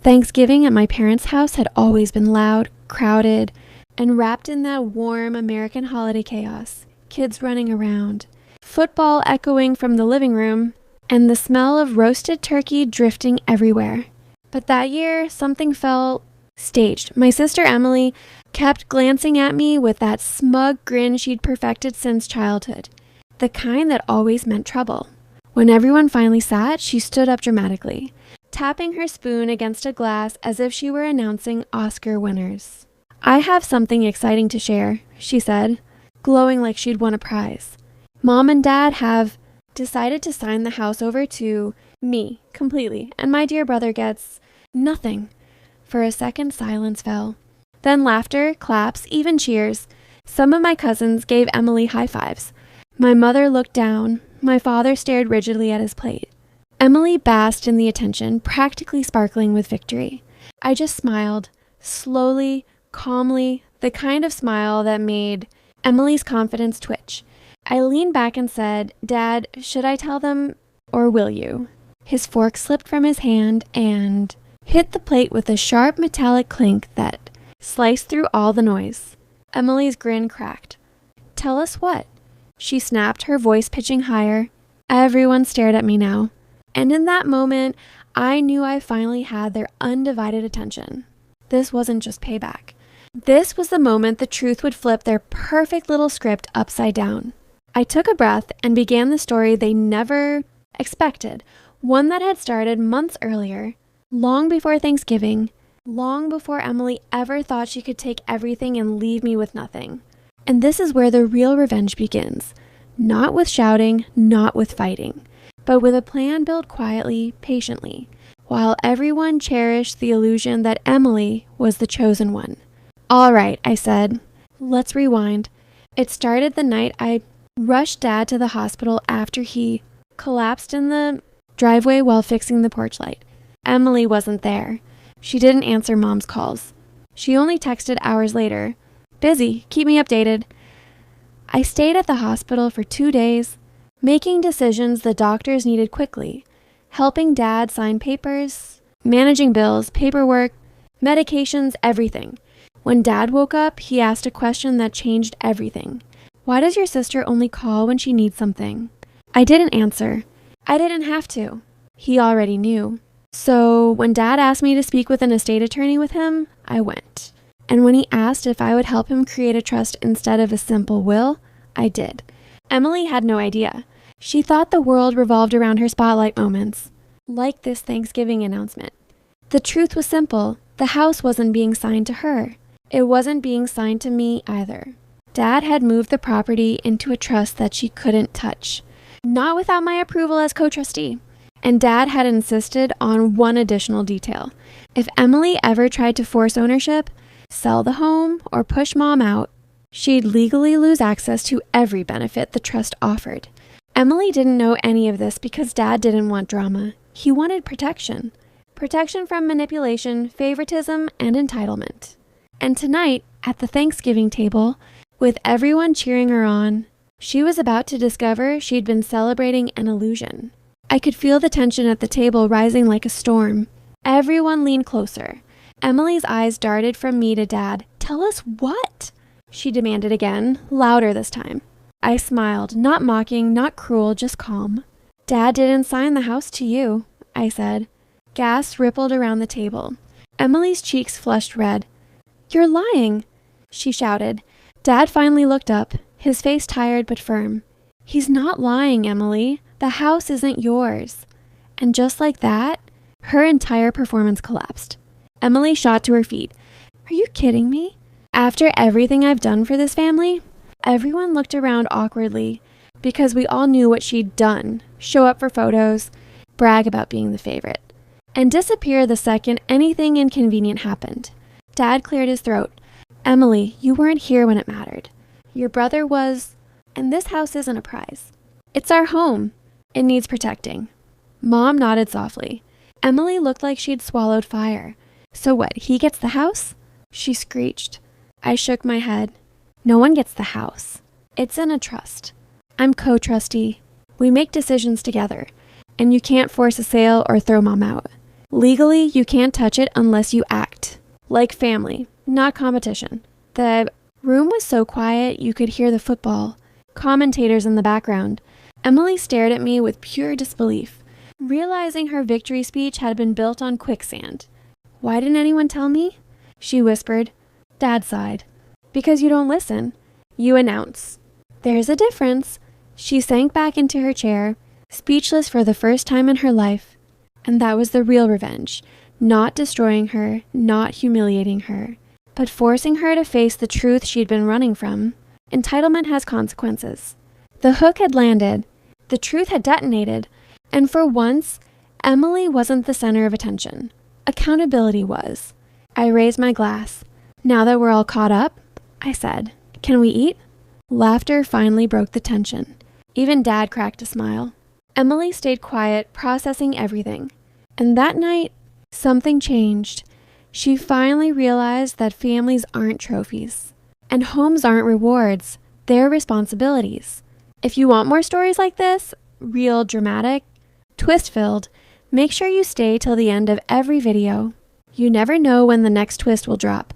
Thanksgiving at my parents' house had always been loud, crowded, and wrapped in that warm American holiday chaos. Kids running around, football echoing from the living room, and the smell of roasted turkey drifting everywhere. But that year, something felt staged. My sister Emily kept glancing at me with that smug grin she'd perfected since childhood, the kind that always meant trouble. When everyone finally sat, she stood up dramatically, tapping her spoon against a glass as if she were announcing Oscar winners. "I have something exciting to share," she said, glowing like she'd won a prize. "Mom and Dad have decided to sign the house over to me completely, and my dear brother gets nothing." For a second, silence fell. Then laughter, claps, even cheers. Some of my cousins gave Emily high fives. My mother looked down. My father stared rigidly at his plate. Emily basked in the attention, practically sparkling with victory. I just smiled, slowly, calmly, the kind of smile that made Emily's confidence twitch. I leaned back and said, "Dad, should I tell them, or will you?" His fork slipped from his hand and hit the plate with a sharp metallic clink that sliced through all the noise. Emily's grin cracked. "Tell us what?" She snapped, her voice pitching higher. Everyone stared at me now. And in that moment, I knew I finally had their undivided attention. This wasn't just payback. This was the moment the truth would flip their perfect little script upside down. I took a breath and began the story they never expected, one that had started months earlier, long before Thanksgiving, long before Emily ever thought she could take everything and leave me with nothing. And this is where the real revenge begins. Not with shouting, not with fighting, but with a plan built quietly, patiently, while everyone cherished the illusion that Emily was the chosen one. "All right," I said. "Let's rewind." It started the night I rushed Dad to the hospital after he collapsed in the driveway while fixing the porch light. Emily wasn't there. She didn't answer Mom's calls. She only texted hours later, "Busy, keep me updated." I stayed at the hospital for 2 days, making decisions the doctors needed quickly, helping Dad sign papers, managing bills, paperwork, medications, everything. When Dad woke up, he asked a question that changed everything. "Why does your sister only call when she needs something?" I didn't answer. I didn't have to. He already knew. So when Dad asked me to speak with an estate attorney with him, I went. And when he asked if I would help him create a trust instead of a simple will, I did. Emily had no idea. She thought the world revolved around her spotlight moments, like this Thanksgiving announcement. The truth was simple. The house wasn't being signed to her. It wasn't being signed to me either. Dad had moved the property into a trust that she couldn't touch, not without my approval as co-trustee. And Dad had insisted on one additional detail. If Emily ever tried to force ownership, sell the home, or push Mom out, she'd legally lose access to every benefit the trust offered. Emily didn't know any of this because Dad didn't want drama. He wanted protection. Protection from manipulation, favoritism, and entitlement. And tonight, at the Thanksgiving table, with everyone cheering her on, she was about to discover she'd been celebrating an illusion. I could feel the tension at the table rising like a storm. Everyone leaned closer. Emily's eyes darted from me to Dad. "Tell us what?" she demanded again, louder this time. I smiled, not mocking, not cruel, just calm. "Dad didn't sign the house to you," I said. Gas rippled around the table. Emily's cheeks flushed red. "You're lying," she shouted. Dad finally looked up, his face tired but firm. "He's not lying, Emily. The house isn't yours." And just like that, her entire performance collapsed. Emily shot to her feet. "Are you kidding me? After everything I've done for this family?" Everyone looked around awkwardly because we all knew what she'd done. Show up for photos, brag about being the favorite, and disappear the second anything inconvenient happened. Dad cleared his throat. "Emily, you weren't here when it mattered. Your brother was, and this house isn't a prize. It's our home. It needs protecting." Mom nodded softly. Emily looked like she'd swallowed fire. "So what, he gets the house?" she screeched. I shook my head. "No one gets the house. It's in a trust. I'm co-trustee. We make decisions together, and you can't force a sale or throw Mom out. Legally, you can't touch it unless you act. Like family, not competition. The room was so quiet you could hear the football. Commentators in the background. Emily stared at me with pure disbelief, realizing her victory speech had been built on quicksand. "Why didn't anyone tell me?" she whispered. Dad sighed. "Because you don't listen. You announce." "There's a difference." She sank back into her chair, speechless for the first time in her life. And that was the real revenge. Not destroying her, not humiliating her, but forcing her to face the truth she'd been running from. Entitlement has consequences. The hook had landed. The truth had detonated. And for once, Emily wasn't the center of attention. Accountability was. I raised my glass. "Now that we're all caught up," I said, "can we eat?" Laughter finally broke the tension. Even Dad cracked a smile. Emily stayed quiet, processing everything. And that night, something changed. She finally realized that families aren't trophies. And homes aren't rewards. They're responsibilities. If you want more stories like this, real, dramatic, twist-filled, make sure you stay till the end of every video. You never know when the next twist will drop.